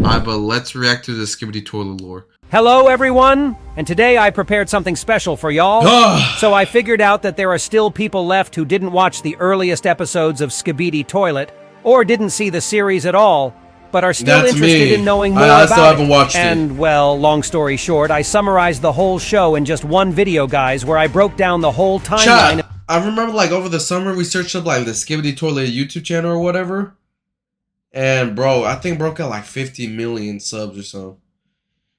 Alright, but let's react to the Skibidi toilet lore. Hello everyone, and today I prepared something special for y'all. So I figured out that there are still people left who didn't watch the earliest episodes of Skibidi Toilet, or didn't see the series at all, but are still interested in knowing more about still haven't watched it. And well, long story short, I summarized the whole show in just one video, guys, where I broke down the whole timeline. I remember like over the summer we searched up like the Skibidi Toilet YouTube channel or whatever. And bro, I think broke out like 50 million subs or something.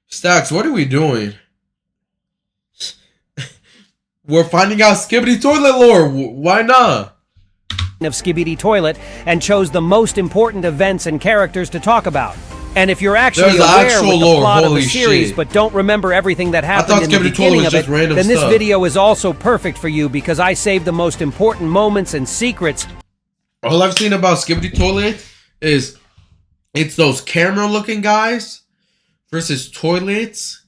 Stacks, what are we doing? We're finding out Skibidi Toilet lore. Why not? Of Skibidi Toilet, and chose the most important events and characters to talk about. And if you're actually aware with the plot of the series, but don't remember everything that happened in the beginning of it, then this video is also perfect for you because I saved the most important moments and secrets. All I've seen about Skibidi Toilet is it's those camera looking guys versus toilets,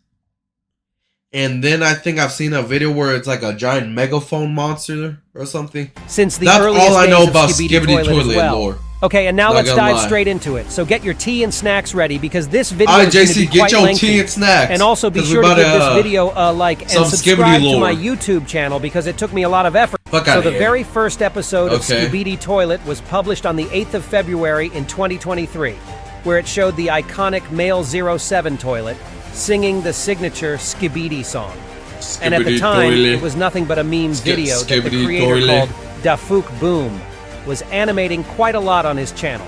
and then I think I've seen a video where it's like a giant megaphone monster or something. Since the That's earliest all I know days about of Skibidi Toilet lore. Okay, and now let's dive straight into it. So get your tea and snacks ready because this video is going to be quite lengthy. Tea and snacks. And also be sure to give this video a like and subscribe to my YouTube channel because it took me a lot of effort. So the very first episode of Skibidi Toilet was published on the 8th of February in 2023, where it showed the iconic male 07 toilet singing the signature Skibidi song. And at the time, it was nothing but a meme video that the creator called Dafook Boom was animating quite a lot on his channel,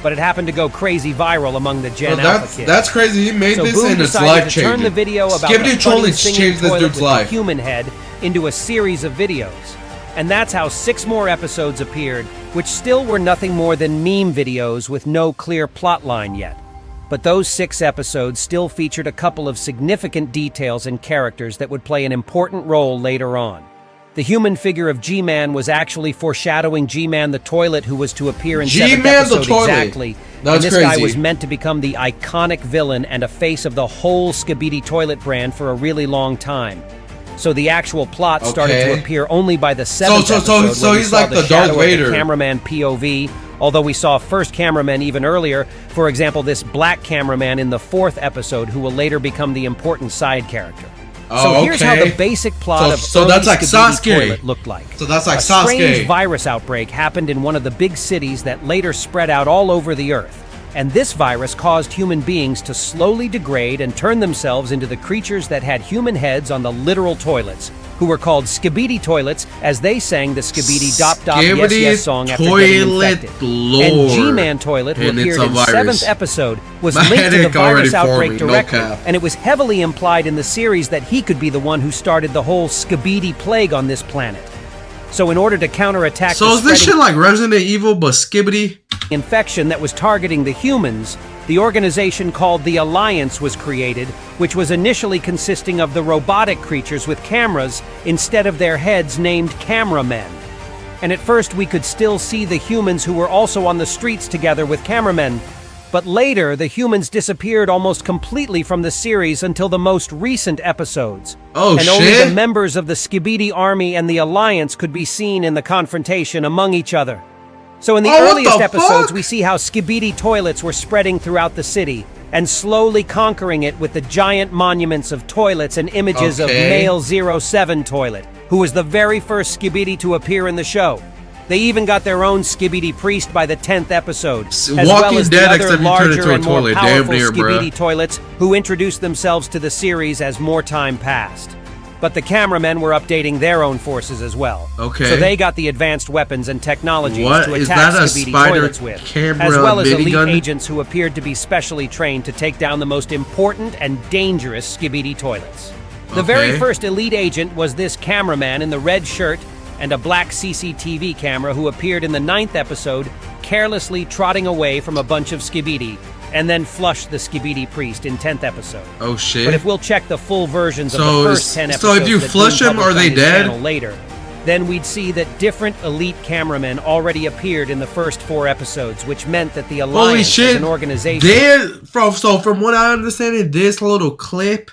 but it happened to go crazy viral among the Gen Alpha kids. That's crazy. He made this and it's life-changing. Turn the video about Skibidi Toilet changed this dude's life. Human head into a series of videos, and that's how 6 more episodes appeared, which still were nothing more than meme videos with no clear plot line yet. But those 6 episodes still featured a couple of significant details and characters that would play an important role later on. The human figure of G-Man was actually foreshadowing G-Man the Toilet, who was to appear in 7th episode exactly. And this guy was meant to become the iconic villain and a face of the whole Skibidi Toilet brand for a really long time. So the actual plot started to appear only by the 7th episode. So he's like the Darth Vader. The cameraman POV, although we saw first cameraman even earlier. For example, this black cameraman in the 4th episode, who will later become the important side character. So here's how the basic plot of that's like Skibidi Toilet looked like. So that's like a strange virus outbreak happened in one of the big cities that later spread out all over the Earth. And this virus caused human beings to slowly degrade and turn themselves into the creatures that had human heads on the literal toilets, who were called Skibidi Toilets as they sang the Skibidi Dop Dop Yes Yes song after getting infected. And G-Man Toilet, who appeared in 7th episode, was linked to the virus outbreak directly, and it was heavily implied in the series that he could be the one who started the whole Skibidi plague on this planet. So in order to counterattack So is this shit like Resident Evil but Skibidi? Infection that was targeting the humans, the organization called the Alliance was created, which was initially consisting of the robotic creatures with cameras instead of their heads named cameramen. And at first we could still see the humans who were also on the streets together with cameramen, but later the humans disappeared almost completely from the series until the most recent episodes. And only the members of the Skibidi army and the Alliance could be seen in the confrontation among each other. So in the earliest episodes, we see how Skibidi Toilets were spreading throughout the city and slowly conquering it with the giant monuments of toilets and images of male 07 Toilet, who was the very first Skibidi to appear in the show. They even got their own Skibidi priest by the 10th episode, as well as the other larger and more powerful Skibidi Toilets who introduced themselves to the series as more time passed. But the cameramen were updating their own forces as well. So they got the advanced weapons and technologies to attack Skibidi Toilets with, as well as elite agents who appeared to be specially trained to take down the most important and dangerous Skibidi Toilets. The very first elite agent was this cameraman in the red shirt and a black CCTV camera who appeared in the 9th episode, carelessly trotting away from a bunch of Skibidi, and then flushed the Skibidi priest in 10th episode. Oh shit. But if we'll check the full versions of the first 10 episodes, so if you flush them, are they dead? Later, then we'd see that different elite cameramen already appeared in the first 4 episodes, which meant that the Alliance as an organization... So from what I understand, this little clip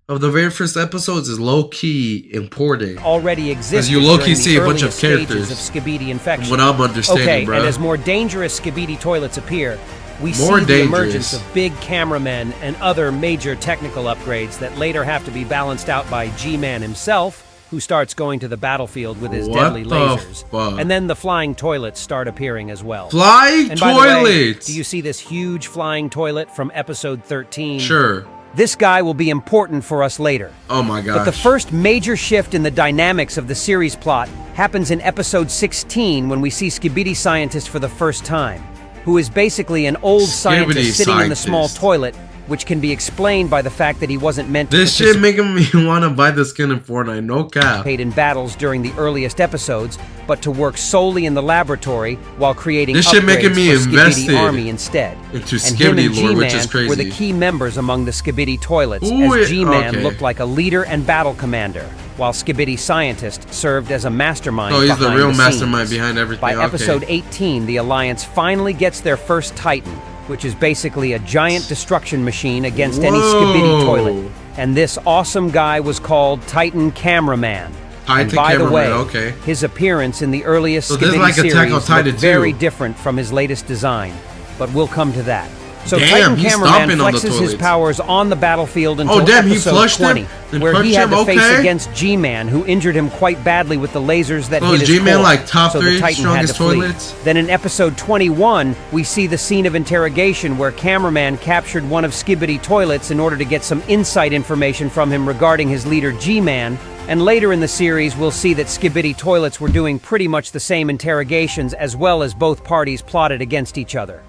of the very first episodes is low-key important. Already exists. Because you low-key see a bunch of characters. Of Skibidi infection. What I'm understanding, bro. And as more dangerous Skibidi Toilets appear, We see More the emergence dangerous. of big cameramen and other major technical upgrades that later have to be balanced out by G-Man himself, who starts going to the battlefield with his deadly lasers. Fuck? And then the flying toilets start appearing as well. Flying And by the way, toilets! do you see this huge flying toilet from episode 13? Sure. This guy will be important for us later. Oh my gosh. But the first major shift in the dynamics of the series plot happens in episode 16 when we see Skibidi Scientist for the first time, who is basically an old scientist sitting in the small toilet, which can be explained by the fact that he wasn't meant to This shit making me want to buy the skin in Fortnite, no cap. participate in battles during the earliest episodes, but to work solely in the laboratory while creating This shit making upgrades me for invested Skibidi Army instead. into And him Skibidi and lore, which is G-Man crazy. were the key members among the Skibidi toilets, Ooh, as G-Man okay. looked like a leader and battle commander, while Skibidi Scientist served as a mastermind. Oh, he's the behind real the mastermind scenes. behind everything. By Okay. episode 18, the Alliance finally gets their first Titan, which is basically a giant destruction machine against any Skibidi toilet. And this awesome guy was called Titan Cameraman. Titan And by the Cameraman, way, okay. his appearance in the earliest So this is Skibidi like Attack on series Titan looked very too. different from his latest design, but we'll come to that. So Damn, Titan he's Cameraman stomping on the flexes his toilets. powers on the battlefield until Oh, damn, he episode flushed him? 20, Then where he punched had to him? face Okay. against G-Man, who injured him quite badly with the lasers that So hit is his G-Man core. like top so 3 the Titan had to strongest flee. toilets? Then in episode 21, we see the scene of interrogation where Cameraman captured one of Skibidi toilets in order to get some inside information from him regarding his leader G-Man. And later in the series, we'll see that Skibidi toilets were doing pretty much the same interrogations as well as both parties plotted against each other.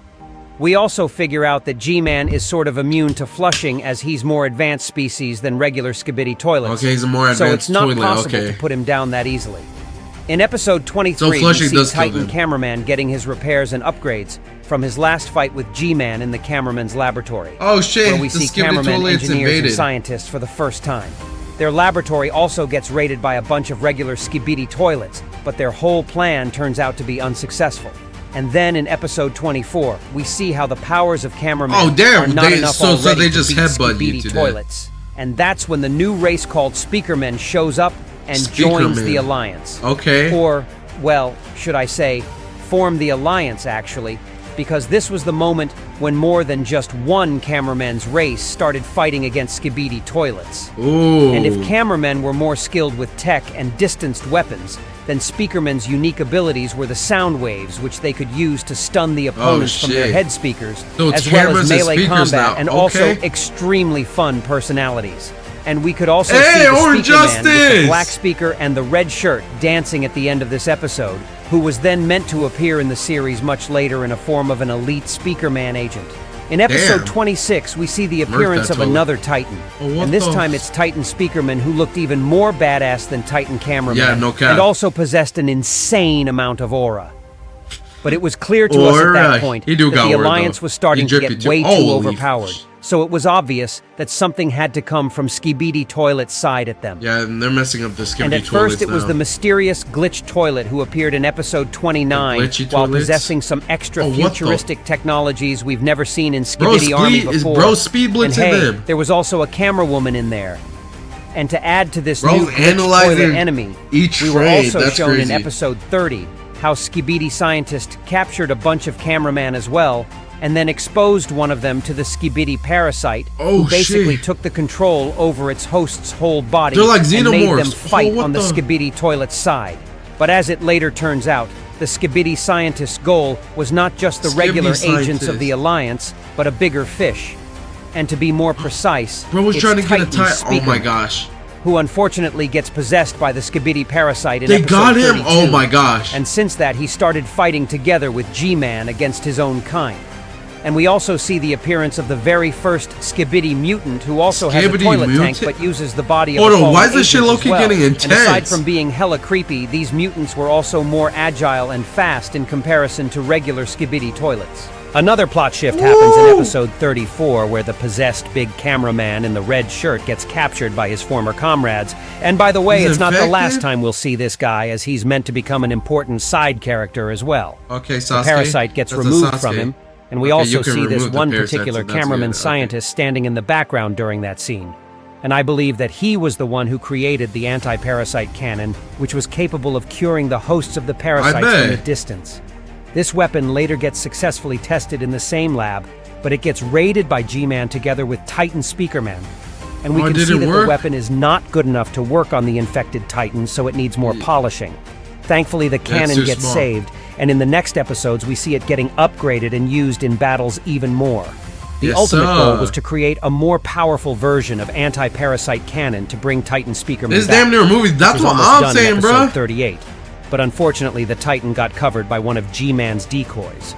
We also figure out that G-Man is sort of immune to flushing as he's more advanced species than regular Skibidi toilets. Okay, he's a more So advanced it's not toilet, possible okay. to put him down that easily. In episode 23, So we flushing see does kill Titan them. Cameraman getting his repairs and upgrades from his last fight with G-Man in the cameraman's laboratory. Oh shit, Where we the see Skibidi cameramen, toilets engineers, and invaded. scientists for the first time. Their laboratory also gets raided by a bunch of regular Skibidi toilets, but their whole plan turns out to be unsuccessful. And then in episode 24, we see how the powers of cameramen Oh, damn, are not they- enough so already they to just beat headbutt you Skibidi to death. toilets. And that's when the new race called Speakermen shows up and joins Speakermen. the Alliance. Okay. Or, well, should I say, form the Alliance, actually, because this was the moment when more than just one cameraman's race started fighting against Skibidi toilets. Ooh. And if cameramen were more skilled with tech and distanced weapons, then Speakermen's unique abilities were the sound waves, which they could use to stun the opponents from their shit. head speakers, So it's as well cameras as and melee speakers combat, now, and also okay. extremely fun personalities. And we could also Hey, see the Orange Speakerman with the Justice! black speaker and the red shirt dancing at the end of this episode, who was then meant to appear in the series much later in a form of an elite Speakerman agent. In episode Damn. 26, we see the appearance that of toilet. another Titan. Oh, what And this the time it's Titan Speakerman, who looked even more badass than Titan Cameraman. Yeah, no cap. And also possessed an insane amount of aura. But it was clear to us at Aura. that point He do that got the aura, Alliance though. was starting He to drippy get too. way too Holy overpowered. So it was obvious that something had to come from Skibidi Toilet's side at them. Yeah, and they're messing up the Skibidi And at toilets first it was now. the mysterious glitch toilet who appeared in episode 29 The glitchy while toilets? possessing some extra Oh, what the- futuristic technologies we've never seen in Bro, Skibidi Army speed- is before. bro speed And blitzing hey, them. there was also a camera woman in there. And to add to this Bro's new glitch analyzing toilet enemy, each we were frame. also That's shown crazy. in episode 30 how Skibidi Scientist captured a bunch of cameramen as well, and then exposed one of them to the Skibidi parasite, Oh, who basically shit. took the control over its host's whole body They're like and made them xenomorphs. fight Oh, what on the the- Skibidi toilet's side. But as it later turns out, the Skibidi Scientist's goal was not just the Skibidi regular agents Scientist. of the Alliance, but a bigger fish. And to be more precise, Bro was it's trying to get a Titan tie. Oh my Speakerman, gosh. who unfortunately gets possessed by the Skibidi parasite in They episode got him. 32. Oh my gosh. And since that, he started fighting together with G-Man against his own kind. And we also see the appearance of the very first Skibidi mutant, who also has a Skibidi toilet tank mutant? but uses the body of Hold a on, fallen why is this shit agent low-key as well. getting And aside intense? from being hella creepy, these mutants were also more agile and fast in comparison to regular Skibidi toilets. Another plot shift happens in episode 34, where the possessed big cameraman in the red shirt gets captured by his former comrades. And by the way, He's it's not the infected? last time we'll see this guy, as he's meant to become an important side character as well. Okay, The Sasuke. parasite gets That's a removed Sasuke. from him, and we Okay, also you can see this remove the one parasites, particular so that's cameraman good. Okay. scientist standing in the background during that scene. And I believe that he was the one who created the anti-parasite cannon, which was capable of curing the hosts of the parasites from bet. a distance. This weapon later gets successfully tested in the same lab, but it gets raided by G-Man together with Titan Speakerman. And we can see that the weapon is not good enough to work on the infected Titan, so it needs more polishing. Thankfully, the cannon gets saved, and in the next episodes we see it getting upgraded and used in battles even more. The ultimate goal was to create a more powerful version of anti-parasite cannon to bring Titan Speakerman back. This damn near movie, that's what I'm saying, bro. 38. But unfortunately, the Titan got covered by one of G-Man's decoys.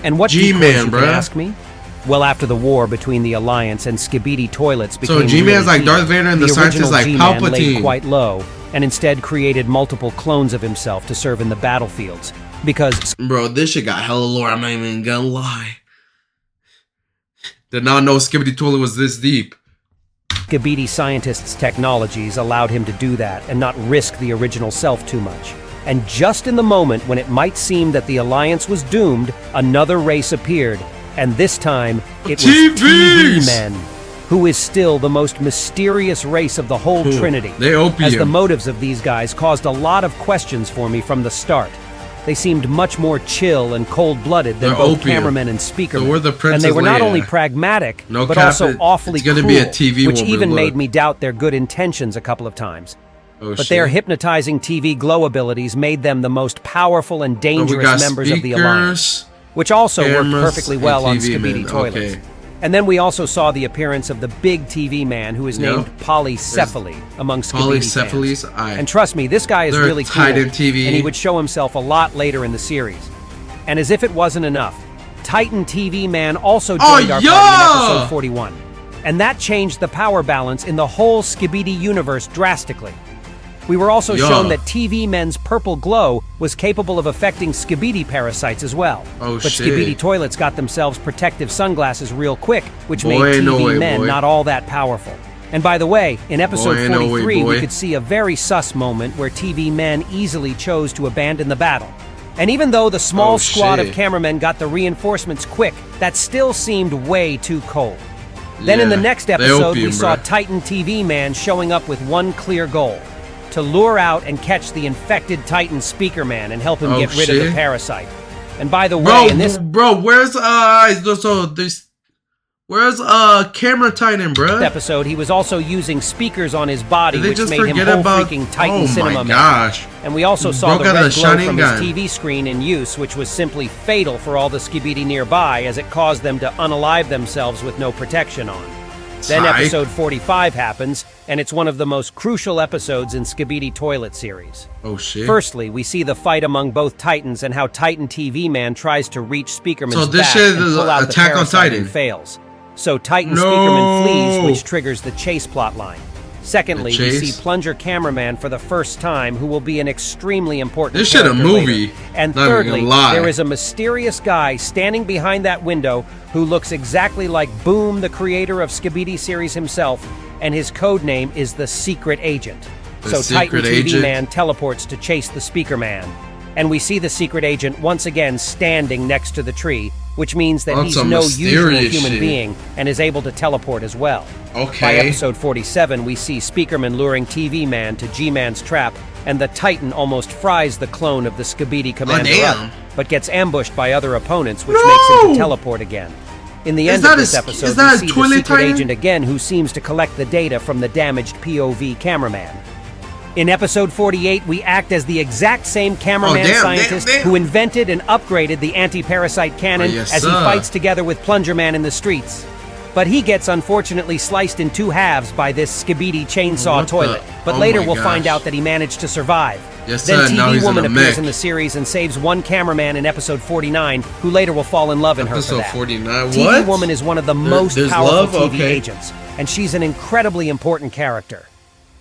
And what decoys, you can ask me? Well, after the war between the Alliance and Skibidi toilets became G-Man's like Darth Vader and the scientist like Palpatine. Laid quite low, and instead created multiple clones of himself to serve in the battlefields. Because bro, this shit got hella lore, I'm not even gonna lie. Did not know Skibidi Toilet was this deep. Skibidi scientists' technologies allowed him to do that and not risk the original self too much. And just in the moment when it might seem that the Alliance was doomed, another race appeared, and this time it was TV Men, who is still the most mysterious race of the whole Trinity. They opium. As the motives of these guys caused a lot of questions for me from the start. They seemed much more chill and cold-blooded than both cameramen and speakermen. So and they were not only pragmatic, but also awfully cruel, which even made me doubt their good intentions a couple of times. But their hypnotizing TV glow abilities made them the most powerful and dangerous members of the Alliance, which also worked perfectly well on Skibidi toilets. And then we also saw the appearance of the big TV man who is named Polycephaly among Skibidi fans. And trust me, this guy is really cool, and he would show himself a lot later in the series. And as if it wasn't enough, Titan TV Man also joined our party in episode 41. And that changed the power balance in the whole Skibidi universe drastically. We were also shown that TV Men's purple glow was capable of affecting Skibidi parasites as well. But Skibidi toilets got themselves protective sunglasses real quick, which made TV Men not all that powerful. And by the way, in episode 43, we could see a very sus moment where TV Men easily chose to abandon the battle. And even though the small squad of cameramen got the reinforcements quick, that still seemed way too cold. Then in the next episode, we saw Titan TV Man showing up with one clear goal: to lure out and catch the infected Titan Speakerman and help him get rid of the parasite. And by the way, in this where's Camera Titan, bro? Episode, he was also using speakers on his body, which made him whole freaking Titan Cinema Man. And we also saw the red glow from his TV screen in use, which was simply fatal for all the Skibidi nearby, as it caused them to unalive themselves with no protection on. Then episode 45 happens, and it's one of the most crucial episodes in Skibidi Toilet series. Firstly, we see the fight among both Titans and how Titan TV Man tries to reach Speakerman's back and pull out the parasite and fails. So Titan Speakerman flees, which triggers the chase plotline. Secondly, we see Plunger Cameraman for the first time, who will be an extremely important character later. And thirdly, there is a mysterious guy standing behind that window who looks exactly like Boom, the creator of Skibidi series himself, and his code name is the Secret Agent. So Titan TV Man teleports to chase the Speaker Man. And we see the Secret Agent once again standing next to the tree, which means that he's no usual human being and is able to teleport as well. By episode 47, we see Speakerman luring TV Man to G-Man's trap, and the Titan almost fries the clone of the Skibidi commander up, but gets ambushed by other opponents, which makes him to teleport again. In the end of this episode, we see the Secret Agent again, who seems to collect the data from the damaged POV cameraman. In episode 48, we act as the exact same cameraman scientist who invented and upgraded the anti-parasite cannon as he fights together with Plunger Man in the streets. But he gets unfortunately sliced in two halves by this Skibidi chainsaw toilet. But later we'll find out that he managed to survive. Then TV Woman appears in the series and saves one cameraman in episode 49, who later will fall in love in her for that. TV Woman is one of the most powerful TV agents, and she's an incredibly important character.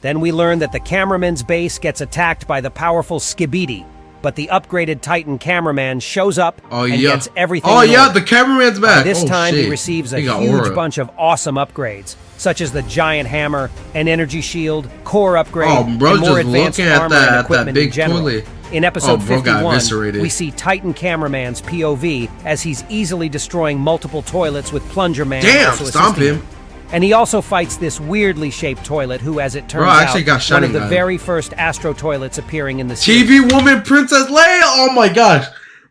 Then we learn that the cameraman's base gets attacked by the powerful Skibidi, but the upgraded Titan cameraman shows up and gets everything in order. The cameraman's back. By this time, he receives a huge bunch of awesome upgrades, such as the giant hammer, an energy shield, core upgrade, and more advanced armor and equipment in general. In episode 51, we see Titan Cameraman's POV as he's easily destroying multiple toilets with Plunger Man also assisting him. And he also fights this weirdly shaped toilet who, as it turns out, one of the very first Astro toilets appearing in the series. TV Woman Princess Leia! Oh my gosh!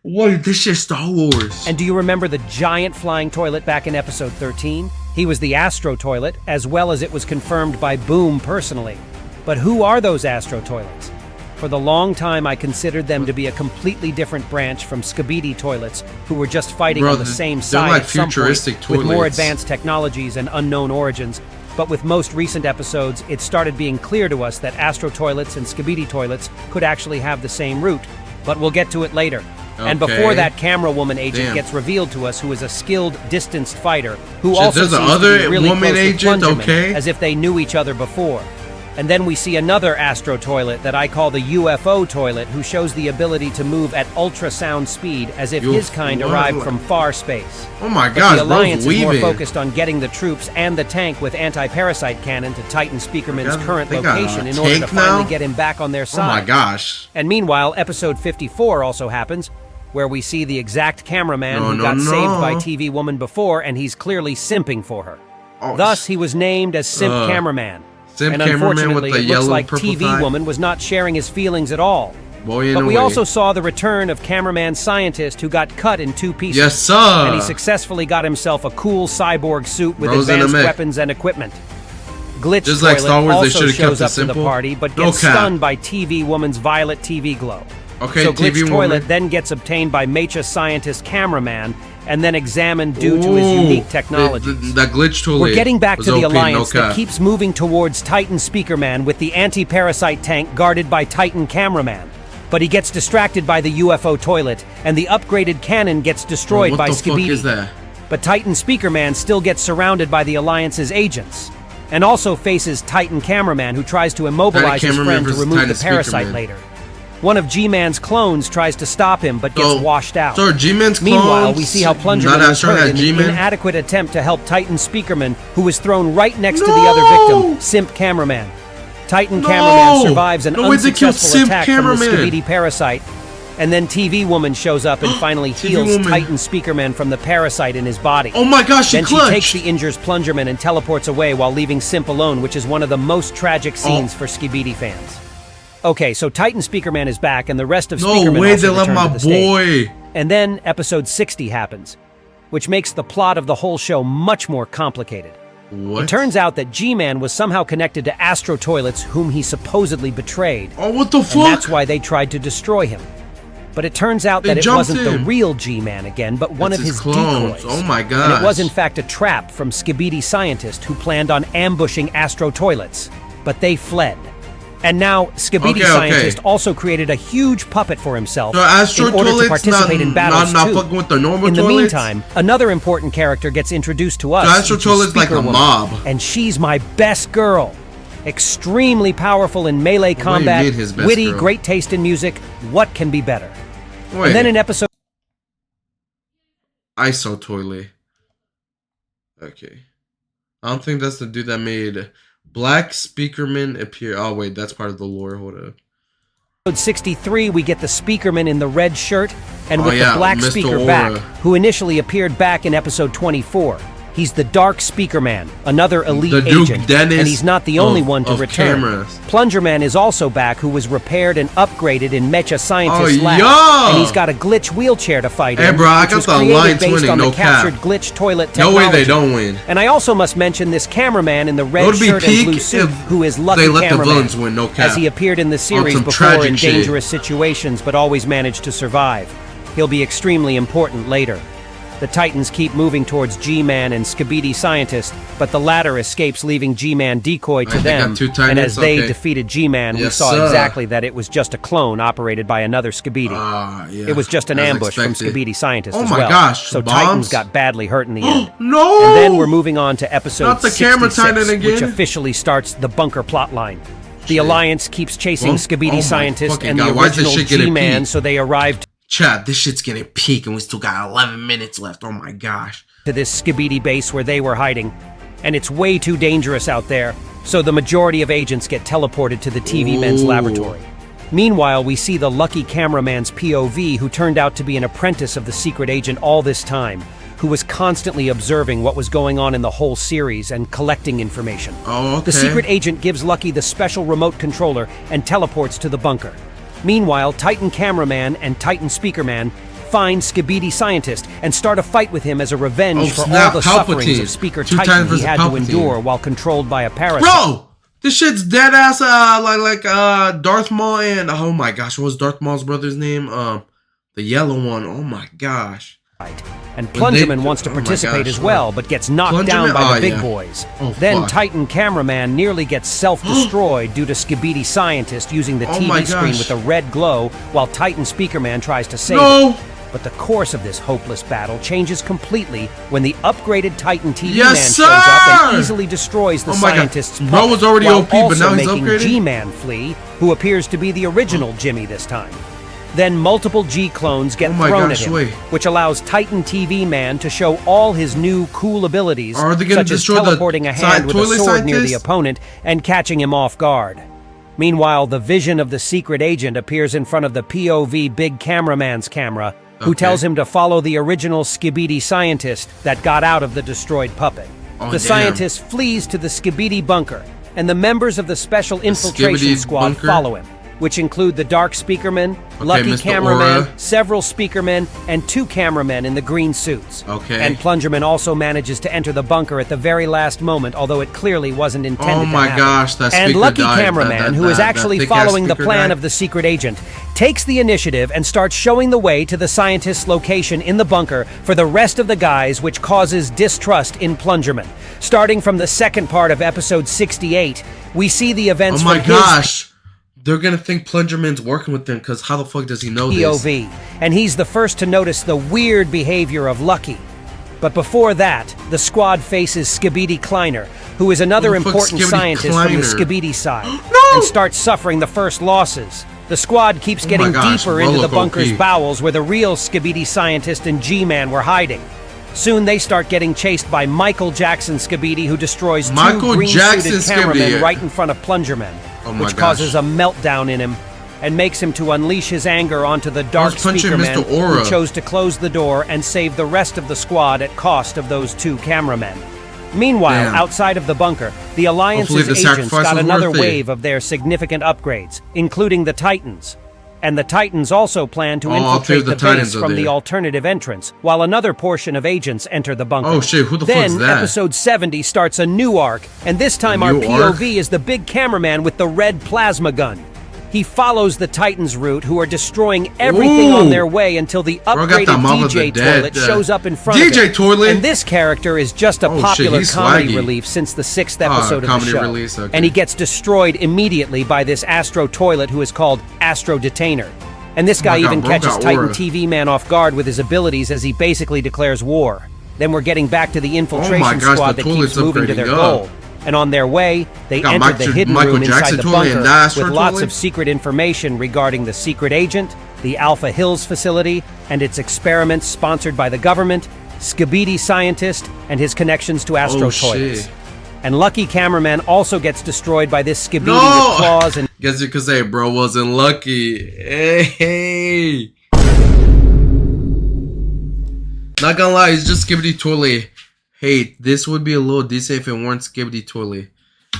Wait, this shit's Star Wars. And do you remember the giant flying toilet back in episode 13? He was the Astro Toilet, as well as it was confirmed by Boom personally. But who are those Astro Toilets? For the long time, I considered them to be a completely different branch from Skibidi Toilets, who were just fighting on the same side like at some futuristic point, toilets. with more advanced technologies and unknown origins. But with most recent episodes, it started being clear to us that Astro Toilets and Skibidi Toilets could actually have the same root. But we'll get to it later. Okay. And before that camera woman agent gets revealed to us, who is a skilled distanced fighter, who also seems to be really close with Plungerman, as if they knew each other before. And then we see another Astro Toilet that I call the UFO Toilet, who shows the ability to move at ultrasound speed, as if his kind arrived from far space. Oh my But god, the Alliance is more weaving. focused on getting the troops and the tank with anti-parasite cannon to Titan Speakerman's current they got a location in order to tank finally now? get him back on their Oh side. my gosh. And meanwhile, episode 54 also happens, where we see the exact cameraman who got saved by TV Woman before, and he's clearly simping for her. Oh, Thus, he was named as Simp Cameraman. Simp And cameraman unfortunately, with the it looks yellow like purple TV tie. Woman was not sharing his feelings at all. Boy, But we also saw the return of cameraman scientist who got cut in 2 pieces. Yes, sir. And he successfully got himself a cool cyborg suit with advanced weapons and equipment. Glitch Just Toilet like Star Wars, they also should've kept shows it up to the simple. party, but No gets cap. stunned by TV Woman's violet TV glow. Okay, so TV Glitch Woman. Toilet then gets obtained by Mecha Scientist Cameraman and then examined due to his unique technology. That Glitch Toilet. We're getting back to the OP, Alliance no that cap. keeps moving towards Titan Speakerman with the anti-parasite tank guarded by Titan Cameraman. But he gets distracted by the UFO Toilet, and the upgraded cannon gets destroyed What by the fuck Skibidi. is that? But Titan Speakerman still gets surrounded by the Alliance's agents, and also faces Titan Cameraman, who tries to immobilize his Cameraman friend to versus remove Titan the parasite Speakerman. later. One of G-Man's clones tries to stop him, but gets washed out. So G-Man's Meanwhile, clones we see how Plungerman not was as strong hurt as in an G-Man? inadequate attempt to help Titan Speakerman, who was thrown right next to the other victim, Simp Cameraman. Titan Cameraman survives an unsuccessful Simp attack from the Cameraman. Skibidi parasite, and then TV Woman shows up and finally heals Woman. Titan Speakerman from the parasite in his body. Oh my gosh, Then clutched. she takes the injured Plungerman and teleports away while leaving Simp alone, which is one of the most tragic scenes for Skibidi fans. Okay, so Titan Speakerman is back, and the rest of Speakerman No way, also they left return my to the stage. boy. And then episode 60 happens, which makes the plot of the whole show much more complicated. What? It turns out that G-Man was somehow connected to Astro Toilets, whom he supposedly betrayed. Oh, what the fuck? And that's why they tried to destroy him. But it turns out that it wasn't the real G-Man again, but one of his clones. decoys. Oh my god. And it was in fact a trap from Skibidi Scientist who planned on ambushing Astro Toilets. But they fled. And now, Skibidi Scientist also created a huge puppet for himself So Astro in order to Toilets participate in battles not too. fucking with the normal In the toilets? meantime, another important character gets introduced to us. So Astro which is Toilet's like Speaker a Woman, mob. and she's my best girl. Extremely powerful in melee do you combat, mean his best witty, girl? great taste in music. What can be better? Wait. And then in episode ISO Toilet. Okay. I don't think that's the dude that made Black Speakerman appear. Oh wait, that's part of the lore. Hold up. 63, we get the Speakerman in the red shirt, and with yeah, the black Mr. speaker Aura. back, who initially appeared back in episode 24. He's the Dark Speakerman, another elite The Duke agent, Dennis and he's not the only one to of return. cameras. Plungerman is also back, who was repaired and upgraded in Mecha Scientist Lab, yeah! and he's got a glitch wheelchair to fight Hey, in, bro, I which got was the created Alliance based winning, on no the captured cap. glitch toilet No technology. way they don't win. And I also must mention this cameraman in the It red would be shirt and peak blue suit, if who is Lucky they let the Cameraman, villains win, no cap. as he appeared in the series some before tragic in shit. dangerous situations, but always managed to survive. He'll be extremely important later. The Titans keep moving towards G-Man and Skibidi Scientist, but the latter escapes, leaving G-Man decoy to They them. got two And Titans? as they Okay. defeated G-Man, we Yes, saw sir. exactly that it was just a clone operated by another Skibidi. Yeah, It was just an as ambush from expected. Skibidi Scientist Oh as my well. gosh, So bombs? Titans got badly hurt in the end. No! And then we're moving on to episode Not the camera 66, Titan again? which officially starts the bunker plotline. The Alliance keeps chasing Well, Skibidi oh my Scientist fucking and God, the why is this original shit getting G-Man, peaked? so they arrive Chat, this shit's getting peak and we still got 11 minutes left. Oh my gosh. to this Skibidi base where they were hiding. And it's way too dangerous out there, so the majority of agents get teleported to the TV men's Ooh. laboratory. Meanwhile, we see the lucky cameraman's POV, who turned out to be an apprentice of the secret agent all this time, who was constantly observing what was going on in the whole series and collecting information. Oh, okay. The secret agent gives Lucky the special remote controller and teleports to the bunker. Meanwhile, Titan Cameraman and Titan Speakerman find Skibidi Scientist and start a fight with him as a revenge for snap, all the sufferings Palpatine. of Speaker 2 Titan times he versus had to Palpatine. endure while controlled by a parasite. Bro, this shit's dead ass. Like Darth Maul and oh my gosh, what was Darth Maul's brother's name? The yellow one. Oh my gosh. And Plungerman wants to participate as well, but gets knocked down by the big boys. Then Titan Cameraman nearly gets self-destroyed due to Skibidi Scientist using the TV screen with a red glow while Titan Speakerman tries to save it. But the course of this hopeless battle changes completely when the upgraded Titan TV Man shows up and easily destroys the scientist's puppet, Bro was already while OP, but now also he's making upgraded? G-Man flee, who appears to be the original Jimmy this time. Then multiple G-clones get thrown at him, which allows Titan TV Man to show all his new cool abilities, such as teleporting a hand with a sword near the opponent and catching him off guard. Meanwhile, the vision of the secret agent appears in front of the POV Big Cameraman's camera, who tells him to follow the original Skibidi Scientist that got out of the destroyed puppet. The scientist flees to the Skibidi bunker, and the members of the Special Infiltration Squad follow him, which include the Dark Speakerman, Lucky Mr. Cameraman, Aura. several Speakermen, and 2 cameramen in the green suits. And Plungerman also manages to enter the bunker at the very last moment, although it clearly wasn't intended to happen. That and speaker Lucky died. Cameraman, who is actually following the plan of the secret agent, takes the initiative and starts showing the way to the scientist's location in the bunker for the rest of the guys, which causes distrust in Plungerman. Starting from the second part of episode 68, we see the events from his they're gonna think Plungerman's working with them, because how the fuck does he know POV, and he's the first to notice the weird behavior of Lucky. But before that, the squad faces Skibidi Kleiner, who is another important scientist from the Skibidi side, and starts suffering the first losses. The squad keeps getting deeper into the bunker's bowels where the real Skibidi Scientist and G-Man were hiding. Soon they start getting chased by Michael Jackson Skibidi, who destroys 2 green-suited cameramen right in front of Plungerman, which causes a meltdown in him and makes him to unleash his anger onto the Dark Speakerman, who chose to close the door and save the rest of the squad at cost of those 2 cameramen. Meanwhile, outside of the bunker, the Alliance's agents got another wave of their significant upgrades, including the Titans. And the Titans also plan to infiltrate the base from the alternative entrance, while another portion of agents enter the bunker. Oh shit, who the fuck's that? Then, episode 70 starts a new arc, and this time our POV is the big cameraman with the red plasma gun. He follows the Titans' route, who are destroying everything on their way until the upgraded DJ Toilet shows up in front of him. And this character is just a popular comedy relief since the 6th episode of the show. And he gets destroyed immediately by this Astro Toilet, who is called Astro Detainer. And this guy even catches Titan TV Man off guard with his abilities as he basically declares war. Then we're getting back to the infiltration squad that keeps moving to their goal. And on their way, they enter the hidden room inside the bunker with lots of secret information regarding the secret agent, the Alpha Hills facility, and its experiments sponsored by the government, Skibidi Scientist, and his connections to Astro Toilets. And Lucky Cameraman also gets destroyed by this Skibidi with claws and... Guess you could say bro wasn't lucky. Hey. Not gonna lie, it's just Skibidi Toilet. Hey, this would be a little decent if it weren't Skibidi Toilet.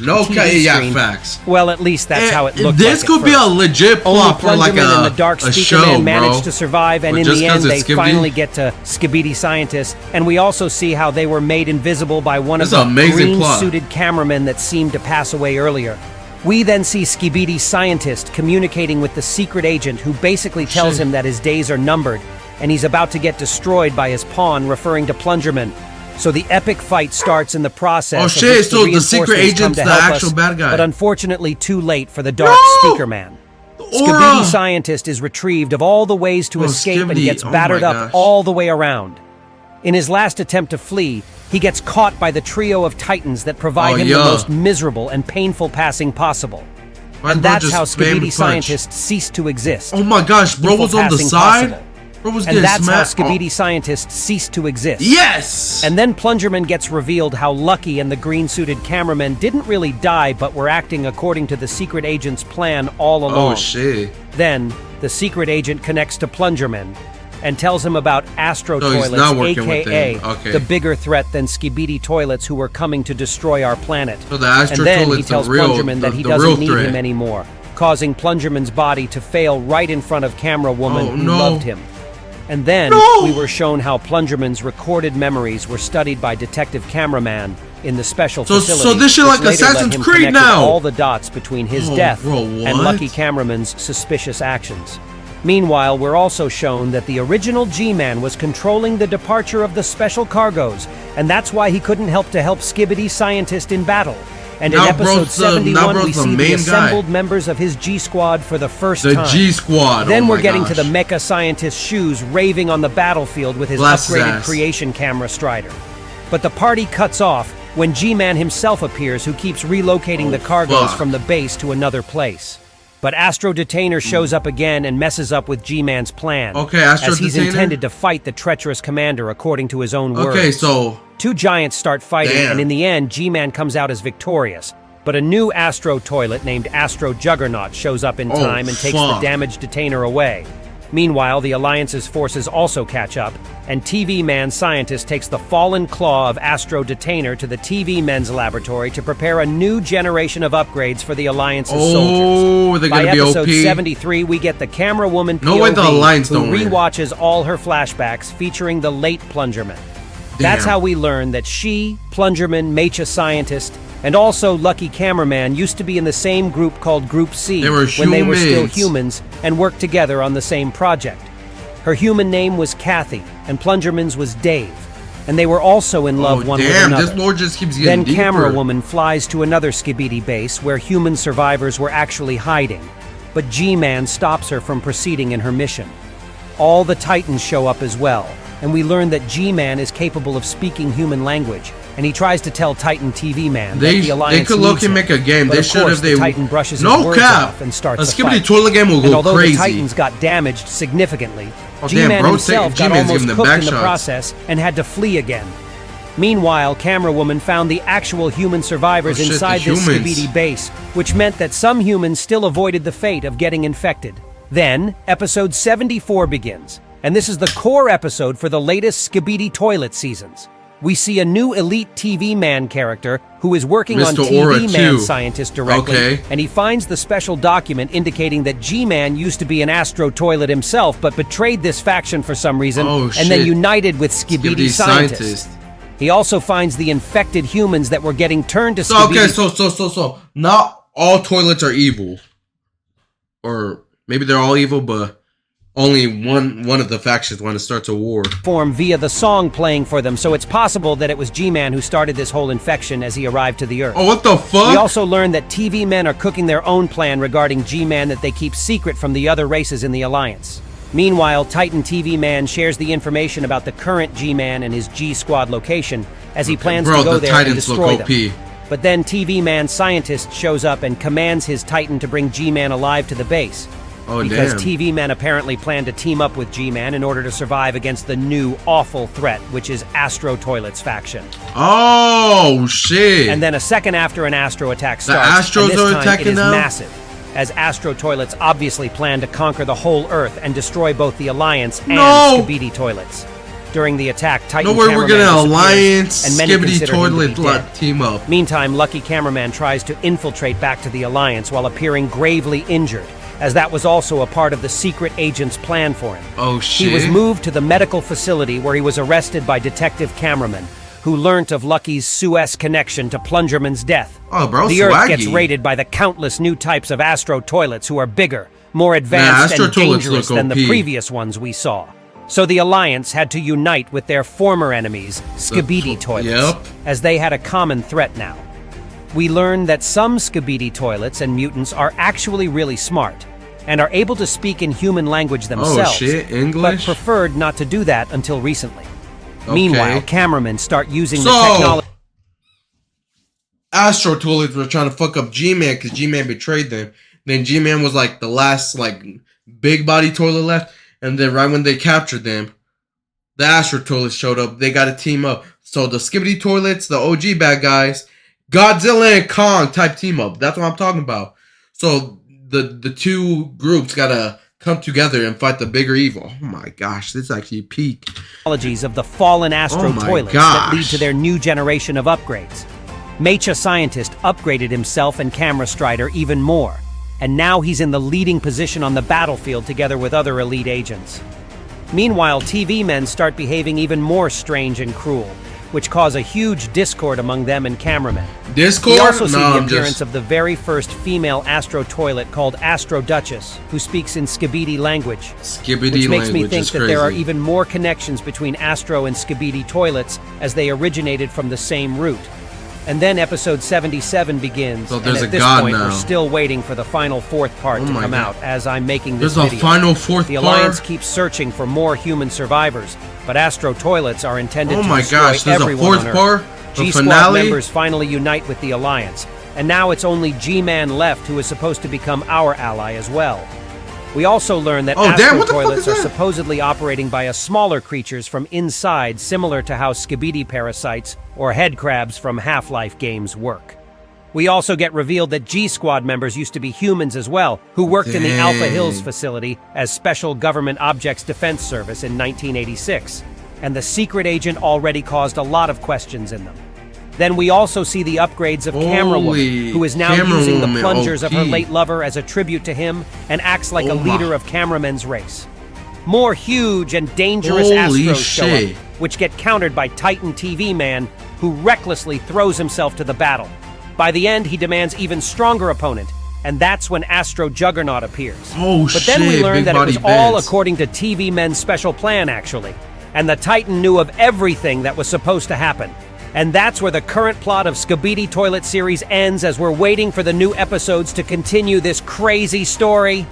No, okay, yeah, facts. Well, at least that's how it looked. This could be a legit plot for like and the Dark Speakerman managed to survive, and in the end, they finally get to Skibidi Scientist. And we also see how they were made invisible by one of the green-suited cameramen that seemed to pass away earlier. We then see Skibidi Scientist communicating with the secret agent, who basically tells him that his days are numbered, and he's about to get destroyed by his pawn, referring to Plungerman. So the epic fight starts in the process. Oh shit, so the secret agent's the actual bad guy. But unfortunately too late for the Dark Speakerman. Skibidi Scientist is retrieved of all the ways to escape and gets battered up all the way around. In his last attempt to flee, he gets caught by the trio of Titans that provide him the most miserable and painful passing possible. And that's how Skibidi Scientist ceased to exist. Oh my gosh, bro was on the side? And that's how Skibidi Scientist ceased to exist. Yes! And then Plungerman gets revealed how Lucky and the green-suited cameramen didn't really die, but were acting according to the secret agent's plan all along. Oh shit. Then, the secret agent connects to Plungerman and tells him about Astro Toilets, aka the bigger threat than Skibidi Toilets, who were coming to destroy our planet. So the Astro and then Toilets he tells Plungerman that he doesn't need him anymore, causing Plungerman's body to fail right in front of Camera Woman who loved him. And then No! we were shown how Plungerman's recorded memories were studied by Detective Cameraman in the special facility. So this shit which like later let Assassin's him Creed connect now. all the dots between his death bro, and what? Lucky Cameraman's suspicious actions. Meanwhile, we're also shown that the original G-Man was controlling the departure of the special cargoes, and that's why he couldn't help Skibidi scientist in battle. And in Now episode bro's the- 71, now we bro's the see the main assembled guy. members of his G-Squad for the first The time. G-Squad. Then oh we're my getting gosh. to the mecha scientist's shoes raving on the battlefield with his Blast his upgraded ass. creation camera Strider. But the party cuts off when G-Man himself appears, who keeps relocating the cargoes fuck. from the base to another place. But Astro Detainer shows up again and messes up with G-Man's plan. Okay, Astro as he's Detainer? intended to fight the treacherous commander according to his own words. Okay, so Two giants start fighting, Damn. and in the end, G-Man comes out as victorious. But a new Astro Toilet named Astro Juggernaut shows up in time and takes the fuck. damaged Detainer away. Meanwhile, the Alliance's forces also catch up, and TV Man Scientist takes the fallen claw of Astro Detainer to the TV Men's laboratory to prepare a new generation of upgrades for the Alliance's soldiers. they're By gonna be episode OP. 73, we get the camera woman POV, No way the Alliance who don't win. rewatches all her flashbacks featuring the late Plungerman. That's Damn. how we learn that she, Plungerman, Mecha Scientist, and also Lucky Cameraman used to be in the same group called Group C They were when they were still humans. humans and worked together on the same project. Her human name was Kathy, and Plungerman's was Dave, and they were also in love one with damn, another. this lore just keeps getting Then deeper. Camera Woman flies to another Skibidi base where human survivors were actually hiding, but G-Man stops her from proceeding in her mission. All the Titans show up as well, and we learn that G-Man is capable of speaking human language, and he tries to tell Titan TV Man that the Alliance could needs look and him. make a game. But They of should course, if they the Titan brushes his no words cap. off and starts A a Skibidi fight. toilet game will And go although crazy. the Titans got damaged significantly, Oh, damn, G-Man bro, himself got G-Man's almost giving them cooked back in the shots. process and had to flee again. Meanwhile, Camera Woman found the actual human survivors Oh, shit, inside the this humans. Skibidi base, which meant that some humans still avoided the fate of getting infected. Then, episode 74 begins, and this is the core episode for the latest Skibidi toilet seasons. We see a new elite TV Man character who is working on Mr. TV Aura Man 2. Scientist directly, Okay. and he finds the special document indicating that G-Man used to be an Astro Toilet himself, but betrayed this faction for some reason, Oh, and then shit. united with Skibidi Scientist. He also finds the infected humans that were getting turned to So Skibidi. okay, so not all toilets are evil, or maybe they're all evil, but only one of the factions want to start a war. Form via the song playing for them, so it's possible that it was G-Man who started this whole infection as he arrived to the Earth. Oh, what the fuck? We also learned that TV Men are cooking their own plan regarding G-Man that they keep secret from the other races in the Alliance. Meanwhile, Titan TV Man shares the information about the current G-Man and his G-Squad location as he plans Bro, to go the there and Titans look destroy OP. them. But then TV Man Scientist shows up and commands his Titan to bring G-Man alive to the base. Oh, Because damn. TV Men apparently plan to team up with G-Man in order to survive against the new awful threat, which is Astro Toilet's faction. Oh, shit. And then a second after an Astro attack starts, Astros and this are time attacking it is now? massive, as Astro Toilets obviously plan to conquer the whole Earth and destroy both the Alliance and No! Skibidi Toilets. During the attack, Titan No way we're Cameraman getting an disappears, Alliance and many Skibidi consider him to be toilet dead. team up. Meantime, Lucky Cameraman tries to infiltrate back to the Alliance while appearing gravely injured, as that was also a part of the secret agent's plan for him. Oh, shit. He was moved to the medical facility where he was arrested by Detective Cameraman, who learnt of Lucky's Suez connection to Plungerman's death. Oh, bro, The Earth swaggy. gets raided by the countless new types of Astro Toilets who are bigger, more advanced, Astro and Toilets dangerous look than the OP. previous ones we saw. So the Alliance had to unite with their former enemies, Skibidi Toilets, Yep. as they had a common threat now. We learn that some Skibidi Toilets and mutants are actually really smart, and are able to speak in human language themselves, shit, but English? preferred not to do that until recently. Okay. Meanwhile, cameramen start using the So, technology. Astro Toilets were trying to fuck up G-Man because G-Man betrayed them. Then G-Man was like the last like big body toilet left. And then right when they captured them, the Astro Toilets showed up. They got to team up. So the Skibidi Toilets, the OG bad guys, Godzilla and Kong type team up. That's what I'm talking about. So the two groups got to come together and fight the bigger evil. Oh my gosh, this is actually peak. Technologies of the fallen Astro Oh my Toilets that lead gosh. to their new generation of upgrades. Mecha Scientist upgraded himself and Camera Strider even more, and now he's in the leading position on the battlefield together with other elite agents. Meanwhile, TV men start behaving even more strange and cruel, which cause a huge discord among them and cameramen. Discord? We also see No, the I'm appearance just... of the very first female Astro toilet called Astro Duchess, who speaks in Skibidi language. Skibidi which makes me language think is that crazy. there are even more connections between Astro and Skibidi toilets, as they originated from the same root. And then episode 77 begins, So and there's at a this god point now. we're still waiting for the final fourth part to my come God. out as I'm making this There's a video. final fourth The part? Alliance keeps searching for more human survivors, but Astro toilets are intended Oh to my destroy gosh, there's a everyone fourth on Earth. part? The G-Squad finale? members finally unite with the Alliance, and now it's only G-Man left who is supposed to become our ally as well. We also learn that Oh, damn, Astro what the fuck toilets is are that? supposedly operating via smaller creatures from inside, similar to how Skibidi parasites or head crabs from Half-Life games work. We also get revealed that G-Squad members used to be humans as well, who worked in the Alpha Hills facility as Special Government Objects Defense Service in 1986, and the secret agent already caused a lot of questions in them. Then we also see the upgrades of Camera Woman, who is now Camera using the Woman, plungers of her OP. late lover as a tribute to him and acts like a Oh my. leader of cameramen's race. More huge and dangerous Holy Astros show shit. up, which get countered by Titan TV Man, who recklessly throws himself to the battle. By the end, he demands even stronger opponent, and that's when Astro Juggernaut appears. Oh, but then we shit, learn big that it was body all Vince. according to TV Men's special plan, actually. And the Titan knew of everything that was supposed to happen. And that's where the current plot of Skibidi Toilet series ends, as we're waiting for the new episodes to continue this crazy story.